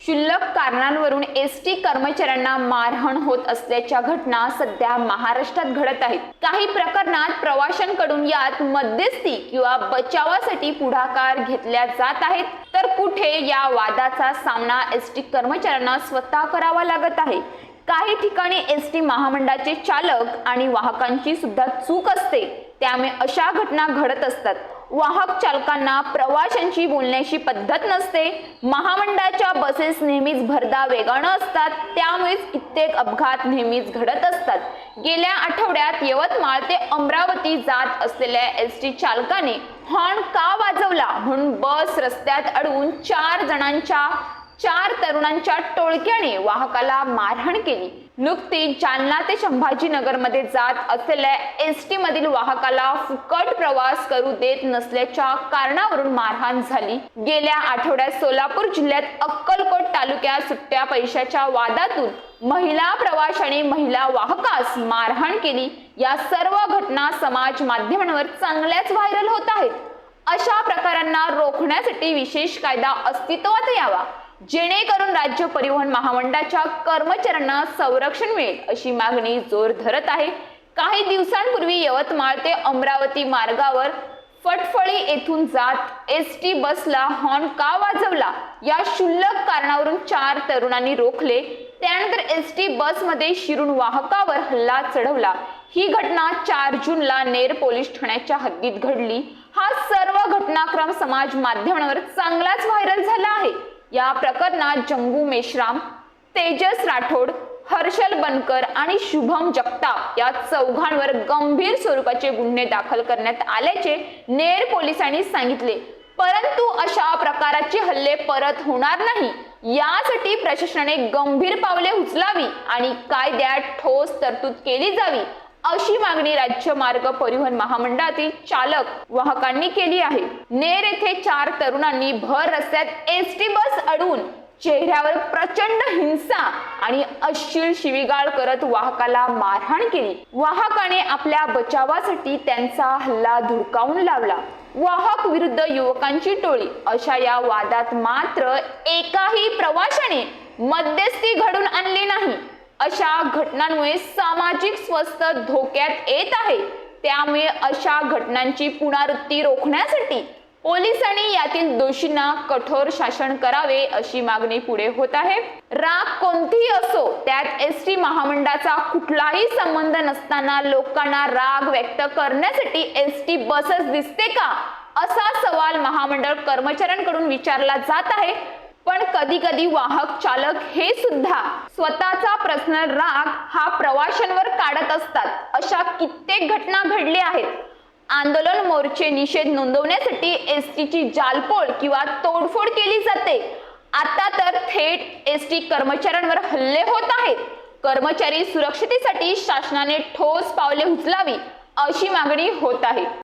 क्षुल्लक कारणांवरून एसटी कर्मचाऱ्यांना मारहाण होत असल्याच्या घटना सध्या महाराष्ट्रात घडत आहेत। काही प्रकरणात प्रवाशांकडून यात मध्यस्थी किंवा बचावासाठी पुढाकार घेतल्या जात आहेत, तर कुठे या वादाचा सामना एसटी कर्मचाऱ्यांना स्वतः करावा लागत आहे। काही ठिकाणी एसटी महामंडळाचे चालक आणि वाहकांची सुद्धा चूक असते, त्यामुळे अशा घटना घडत असतात। वाहक चालकांना प्रवाशांची बोलण्याची पद्धत नसते। महामंडळाच्या बसेस नेहमीच भरदा वेगाने असतात, त्यामुळेच कित्येक अपघात नेहमीच घडत असतात। गेल्या आठवड्यात यवतमाळ ते अमरावती जात असलेल्या एसटी चालकाने हॉर्न का वाजवला म्हणून बस रस्त्यात अडवून 4 तरुणांच्या टोळक्याने वाहकाला मारहाण केली। नुकतीच जालना ते संभाजीनगर मध्ये जात असलेल्या एसटी मधील वाहकाला फुकट प्रवास करू देत नसल्याच्या कारणावरून मारहाण झाली। गेल्या आठवड्यात सोलापूर जिल्ह्यात अक्कलकोट तालुक्यात सुट्ट्या पैशाच्या वादातून महिला प्रवाशाने महिला वाहकास मारहाण केली। या सर्व घटना समाज माध्यमांवर चांगल्याच व्हायरल होत आहेत। अशा प्रकारांना रोखण्यासाठी विशेष कायदा अस्तित्वात यावा, जेणेकरून राज्य परिवहन महामंडळाच्या कर्मचाऱ्यांना संरक्षण मिळेल, अशी मागणी जोर धरत आहे। काही दिवसांपूर्वी यवतमाळ ते अमरावती मार्गावर फटफळी येथून जात एसटी बसला हॉर्न का वाजवला या क्षुल्लक कारणावरून 4 तरुणांनी रोखले। त्यानंतर एसटी बसमध्ये शिरून वाहकावर हल्ला चढवला। ही घटना 4 जूनला नेर पोलीस ठाण्याच्या हद्दीत घडली। हा सर्व घटनाक्रम समाज माध्यमांवर चांगलाच व्हायरल झाला आहे। या प्रकरणात जंगू मेश्राम, तेजस राठोड, हर्षल बनकर आणि शुभम जगताप या चौघांवर गंभीर स्वरूपाचे गुन्हे दाखल करण्यात आल्याचे नेर पोलिसांनी सांगितले। परंतु अशा प्रकारचे हल्ले परत होणार नाही, यासाठी प्रशासनाने गंभीर पावले उचलावी आणि कायद्यात ठोस तरतूद केली जावी, अशी मागणी राज्य मार्ग परिवहन महामंडळातील चालक वाहकांनी केली आहे। नेर येथे 4 तरुणांनी भर रस्त्यात एसटी बस अडवून चेहऱ्यावर प्रचंड हिंसा आणि अश्लील शिवीगाळ करत वाहकाला मारहाण केली। वाहकाने आपल्या बचावासाठी त्यांचा हल्ला धुडकावून लावला। वाहक विरुद्ध युवकांची टोळी अशा या वादात मात्र एकाही प्रवाशाने मध्यस्थी घडून आणली नाही। अशा घटनांमुळे सामाजिक स्वास्थ्य धोक्यात येत आहे, त्यामुळे अशा घटनांची पुनरावृत्ती रोखण्यासाठी पोलिसांनी यातील दोषींना कठोर शासन करावे, अशी मागणी पुढे होत आहे। राग कोणतीही असो, त्यात एसटी महामंडळाचा कुठलाही संबंध नसताना लोकांना राग व्यक्त करण्यासाठी एसटी बसच दिसते का, असा सवाल महामंडळ कर्मचाऱ्यांकडून विचारला जात आहे। पण कधी कधी वाहक चालक हे सुद्धा स्वतःचा पर्सनल राग हा प्रवाशांवर काढत असतात। अशा कित्येक घटना घडल्या आहेत। आंदोलन मोर्चे निषेध नोंदवण्यासाठी एसटीची जाळपोळ किंवा तोडफोड केली जाते। आता तर थेट एसटी कर्मचाऱ्यांवर हल्ले होत आहेत। कर्मचारी सुरक्षिततेसाठी शासनाने ठोस पावले उचलावी, अशी मागणी होत आहे।